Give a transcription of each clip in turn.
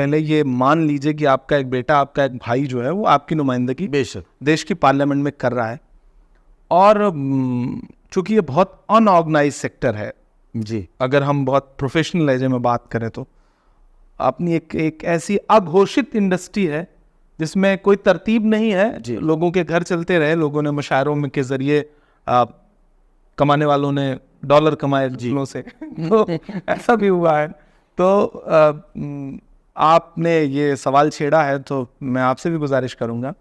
पहले ये मान लीजिए कि आपका एक बेटा, आपका एक भाई जो है वो आपकी नुमाइंदगी बेशक देश की पार्लियामेंट में कर रहा है, और चूंकि ये बहुत अनऑर्गेनाइज सेक्टर है, जी, अगर हम बहुत प्रोफेशनल लहजे में बात करें तो अपनी एक ऐसी अघोषित इंडस्ट्री है जिसमें कोई तरतीब नहीं है, लोगों के घर चलते रहे, लोगों ने मुशायरों में के जरिए कमाने वालों ने डॉलर कमाए फूलों से तो ऐसा भी हुआ है। तो आपने ये सवाल छेड़ा है तो मैं आपसे भी गुजारिश करूंगा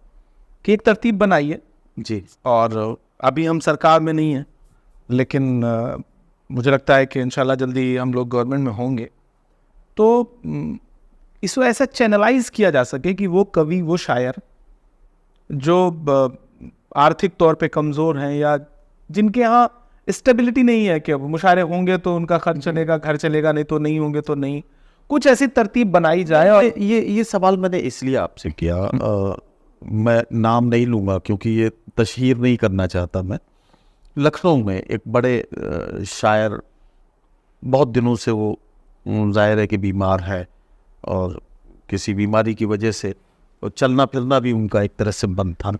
कि एक तरतीब बनाइए जी। और अभी हम सरकार में नहीं हैं, लेकिन मुझे लगता है कि इंशाल्लाह जल्दी हम लोग गवर्नमेंट में होंगे, तो इसको ऐसा चैनलाइज किया जा सके कि वो कवि, वो शायर जो आर्थिक तौर पे कमज़ोर हैं या जिनके यहाँ स्टेबिलिटी नहीं है कि अब मुशायरे होंगे तो उनका खर्च चलेगा, घर चलेगा, नहीं तो नहीं होंगे तो नहीं, कुछ ऐसी तरतीब बनाई जाए। और ये सवाल मैंने इसलिए आपसे किया, मैं नाम नहीं लूँगा क्योंकि ये तशहीर नहीं करना चाहता मैं। लखनऊ में एक बड़े शायर, बहुत दिनों से वो ज़ाहिर है कि बीमार है और किसी बीमारी की वजह से चलना फिरना भी उनका एक तरह से बंद था।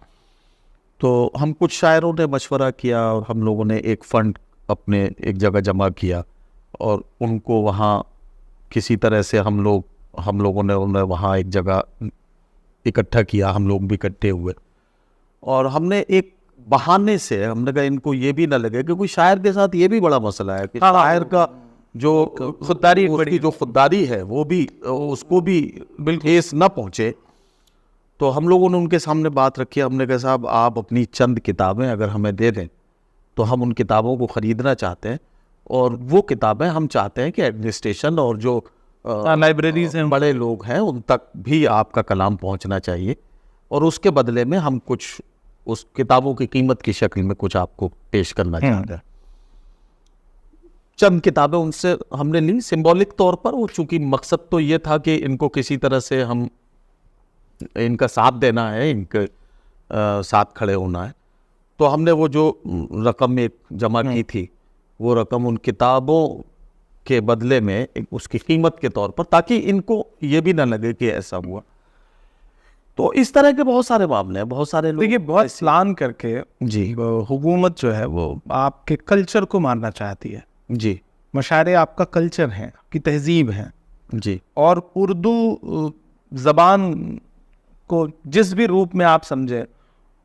तो हम कुछ शायरों ने मशवरा किया और हम लोगों ने एक फ़ंड अपने एक जगह जमा किया और उनको वहाँ किसी तरह से हम लोगों ने उन्हें वहाँ एक जगह इकट्ठा किया, हम लोग भी इकट्ठे हुए और हमने एक बहाने से हमने कहा इनको ये भी ना लगे कि कोई शायर के साथ ये भी बड़ा मसला है कि शायर का जो खुददारी, उसकी जो खुददारी है वो भी, उसको भी ठेस न पहुँचे। तो हम लोगों ने उनके सामने बात रखी, हमने कहा साहब आप अपनी चंद किताबें अगर हमें दे दें तो हम उन किताबों को ख़रीदना चाहते हैं और वो किताबें हम चाहते हैं कि एडमिनिस्ट्रेशन और जो लाइब्रेरीज हैं, बड़े लोग हैं, उन तक भी आपका कलाम पहुंचना चाहिए और उसके बदले में हम कुछ उस किताबों की कीमत की शक्ल में कुछ आपको पेश करना चाहते हैं। चंद किताबें उनसे हमने ली सिंबॉलिक तौर पर, वो चूंकि मकसद तो ये था कि इनको किसी तरह से हम इनका साथ देना है, इनके साथ खड़े होना है। तो हमने वो जो रकम एक जमा की थी वो रकम उन किताबों के बदले में उसकी कीमत के तौर पर, ताकि इनको ये भी ना लगे कि ऐसा हुआ। तो इस तरह के बहुत सारे मामले हैं, बहुत सारे लोग देखिए बहुत प्लान करके जी हुकूमत जो है वो आपके कल्चर को मारना चाहती है। जी, मुशायरे आपका कल्चर है, आपकी तहजीब है जी, और उर्दू ज़बान को जिस भी रूप में आप समझे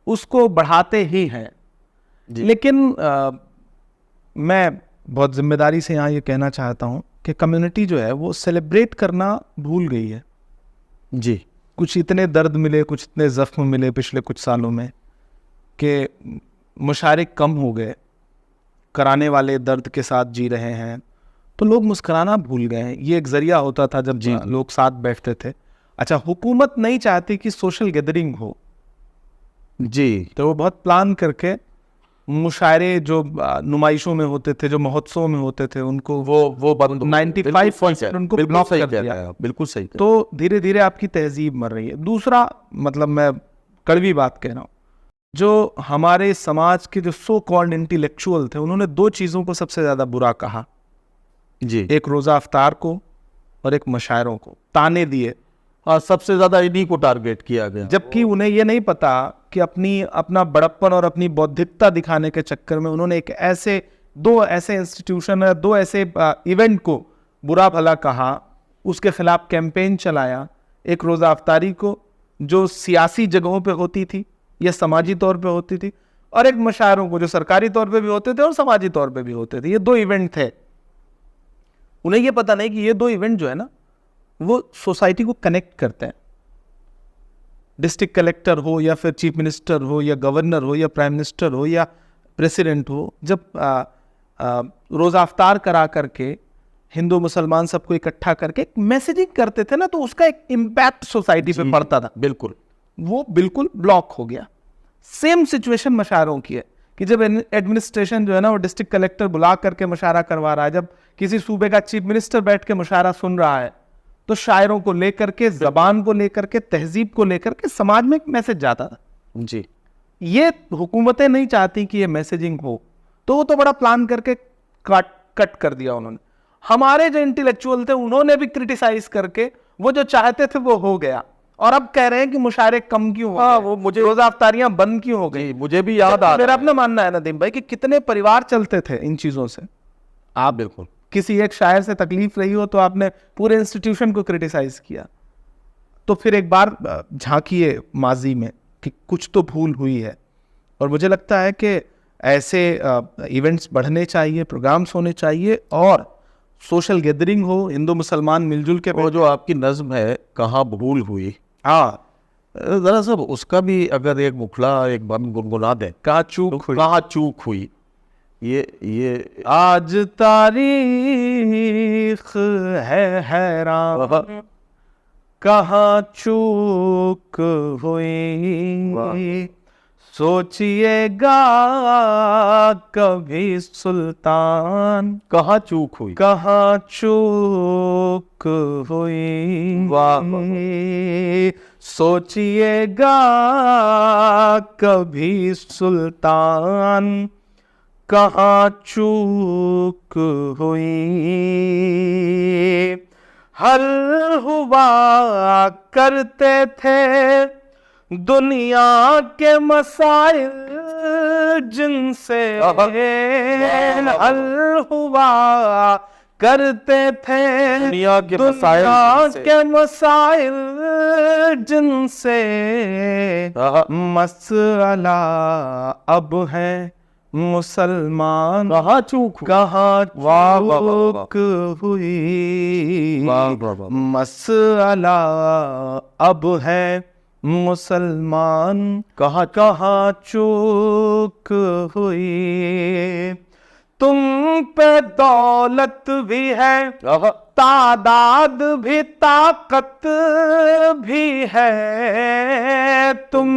उसको बढ़ाते ही हैं। लेकिन मैं बहुत जिम्मेदारी से यहाँ ये कहना चाहता हूँ कि कम्युनिटी जो है वो सेलिब्रेट करना भूल गई है। जी, कुछ इतने दर्द मिले, कुछ इतने ज़ख्म मिले पिछले कुछ सालों में कि मुशायरे कम हो गए, कराने वाले दर्द के साथ जी रहे हैं, तो लोग मुस्कुराना भूल गए हैं। ये एक ज़रिया होता था जब लोग साथ बैठते थे। अच्छा, हुकूमत नहीं चाहती कि सोशल गैदरिंग हो जी, तो वो बहुत प्लान करके मुशायरे जो नुमाइशों में होते थे, जो महोत्सव में होते थे, उनको वो 95% उनको ब्लॉक कर दिया। बिल्कुल सही। तो धीरे धीरे आपकी तहजीब मर रही है। दूसरा, मतलब मैं कड़वी बात कह रहा हूँ, जो हमारे समाज के जो सो कॉल्ड इंटेलेक्चुअल थे उन्होंने दो चीज़ों को सबसे ज़्यादा बुरा कहा जी, एक रोज़ा अफ्तार को और एक मुशायरों को ताने दिए। हाँ, सबसे ज़्यादा इन्हीं को टारगेट किया गया, जबकि उन्हें ये नहीं पता कि अपना बड़प्पन और अपनी बौद्धिकता दिखाने के चक्कर में उन्होंने दो ऐसे इंस्टीट्यूशन, दो ऐसे इवेंट को बुरा भला कहा, उसके खिलाफ कैंपेन चलाया। एक रोज़ा अफ्तारी को जो सियासी जगहों पे होती थी या समाजी तौर पे होती थी, और एक मुशायरों को जो सरकारी तौर पे भी होते थे और समाजी तौर पे भी होते थे। ये दो इवेंट थे। उन्हें ये पता नहीं कि ये दो इवेंट जो है ना वो सोसाइटी को कनेक्ट करते हैं। डिस्ट्रिक्ट कलेक्टर हो या फिर चीफ मिनिस्टर हो या गवर्नर हो या प्राइम मिनिस्टर हो या प्रेसिडेंट हो, जब रोज़ा अफ्तार करा करके हिंदू मुसलमान सबको इकट्ठा करके एक मैसेजिंग करते थे ना, तो उसका एक इम्पैक्ट सोसाइटी पे पड़ता था। बिल्कुल, वो बिल्कुल ब्लॉक हो गया। सेम सिचुएशन मुशायरों की है कि जब एडमिनिस्ट्रेशन जो है ना वो डिस्ट्रिक्ट कलेक्टर बुला करके मुशायरा करवा रहा है, जब किसी सूबे का चीफ मिनिस्टर बैठ के मुशायरा सुन रहा है, तो शायरों को लेकर के, जबान को लेकर के, तहजीब को लेकर के समाज में एक मैसेज जाता था। जी, ये हुकूमतें नहीं चाहती कि ये मैसेजिंग हो, तो वो तो बड़ा प्लान करके कट कर दिया उन्होंने। हमारे जो इंटेलेक्चुअल थे उन्होंने भी क्रिटिसाइज करके वो जो चाहते थे वो हो गया, और अब कह रहे हैं कि मुशायरे कम क्यों हो हाँ, गए, वो मुझे रोजा अफ्तारियां बंद क्यों हो गई। जी, मुझे भी याद आ मेरा रहा अपना मानना है नदीम भाई कि कितने परिवार चलते थे इन चीजों से। आप बिल्कुल किसी एक शायर से तकलीफ रही हो तो आपने पूरे इंस्टीट्यूशन को क्रिटिसाइज किया। तो फिर एक बार झांकिए माजी में कि कुछ तो भूल हुई है, और मुझे लगता है कि ऐसे इवेंट्स बढ़ने चाहिए, प्रोग्राम्स होने चाहिए, और सोशल गैदरिंग हो, हिंदू मुसलमान मिलजुल के। वो जो आपकी नज्म है कहाँ भूल हुई, हाँ, जरा सा उसका भी अगर एक मुखड़ा एक बंद गुनगुना दें, कहाँ चूक हुई, कहाँ चूक हुई। ये आज तारीख है हैरान, कहाँ चूक हुई, सोचिएगा कभी सुल्तान, कहाँ चूक हुई, कहाँ चूक हुई, सोचिएगा कभी सुल्तान, कहाँ चूक हुई। हल हुआ करते थे दुनिया के मसाइल जिनसे, हल हुआ करते थे दुनिया के मसाइल जिनसे, मसला अब है मुसलमान, कहाँ चूक हुई, कहाँ चूक हुई, मसला अब है मुसलमान, कहाँ चूक हुई। तुम पे दौलत भी है, तादाद भी ताकत भी है, तुम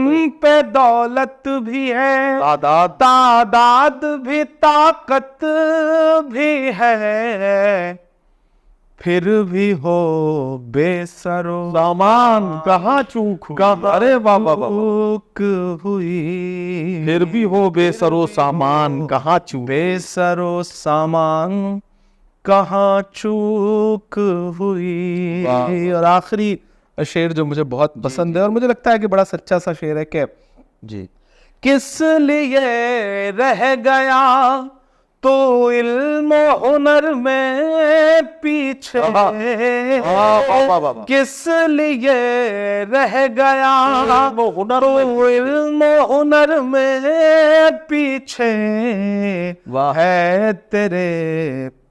पे दौलत भी है, तादाद भी ताकत भी है, फिर भी हो बेसरो सामान, कहाँ चूक हुई, अरे वाह वाह वाह, चूक हुई, फिर भी हो बेसरो सामान, कहाँ चूक, बेसरो सामान, कहाँ चूक हुई। और आखिरी शेर जो मुझे बहुत पसंद है और मुझे लगता है कि बड़ा सच्चा सा शेर है कि जी, किस लिए रह गया तो इल्म हुनर में पीछे, किस लिए रह गया तो इल्म हुनर में पीछे, है तेरे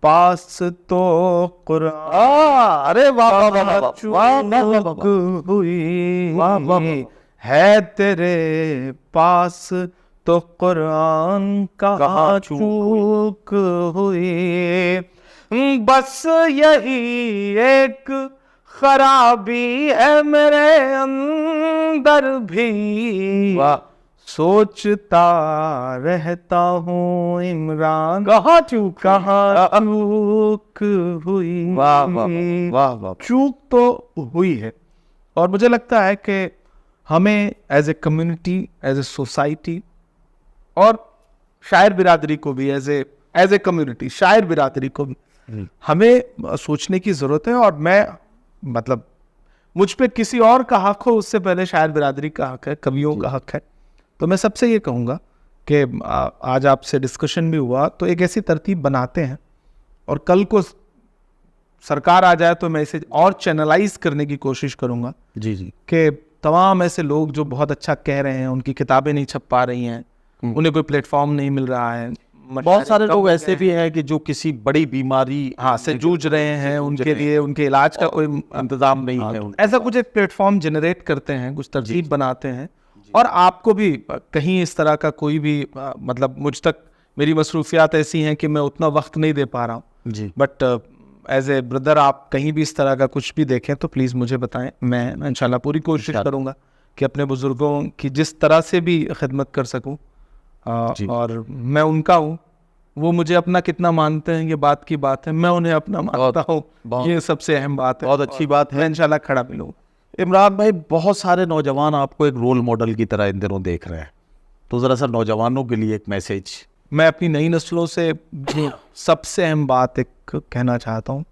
पास तो कुरान, अरे वाह वाह वाह चूक हुई, है तेरे पास तो कुरान, कहाँ चूक हुई। बस यही एक खराबी है मेरे अंदर भी, सोचता रहता हूँ इमरान, कहाँ चूक हुई। वाह वाह वाह वाह, चूक तो हुई है, और मुझे लगता है कि हमें as a community, as a society, और शायर बिरादरी को भी एज ए कम्युनिटी, शायर बिरादरी को भी हमें सोचने की जरूरत है। और मैं मतलब मुझ पे किसी और का हक हो उससे पहले शायर बिरादरी का हक है, कवियों का हक है। तो मैं सबसे ये कहूँगा कि आज आपसे डिस्कशन भी हुआ तो एक ऐसी तरतीब बनाते हैं, और कल को सरकार आ जाए तो मैं इसे और चैनलाइज करने की कोशिश करूँगा जी जी, कि तमाम ऐसे लोग जो बहुत अच्छा कह रहे हैं, उनकी किताबें नहीं छप पा रही हैं, उन्हें कोई प्लेटफॉर्म नहीं मिल रहा है, बहुत सारे लोग ऐसे भी हैं कि जो किसी बड़ी बीमारी से जूझ रहे हैं, उनके लिए उनके इलाज का कोई इंतजाम नहीं है, ऐसा कुछ एक प्लेटफॉर्म जनरेट करते हैं, कुछ तरतीब बनाते हैं। और आपको भी कहीं इस तरह का कोई भी मतलब मुझ तक मेरी मसरूफियात ऐसी हैं कि मैं उतना वक्त नहीं दे पा रहा हूँ जी, बट एज ए ब्रदर आप कहीं भी इस तरह का कुछ भी देखें तो प्लीज़ मुझे बताएं। मैं इंशाल्लाह पूरी कोशिश करूँगा कि अपने बुज़ुर्गों की जिस तरह से भी खिदमत कर सकूँ, और मैं उनका हूँ, वो मुझे अपना कितना मानते हैं ये बात की बात है, मैं उन्हें अपना मानता हूँ, ये सबसे अहम बात है। बहुत अच्छी बात है, इंशाल्लाह खड़ा मिलूँ। इमरान भाई, बहुत सारे नौजवान आपको एक रोल मॉडल की तरह इन दिनों देख रहे हैं, तो ज़रा सा नौजवानों के लिए एक मैसेज। मैं अपनी नई नस्लों से सबसे अहम बात एक कहना चाहता हूँ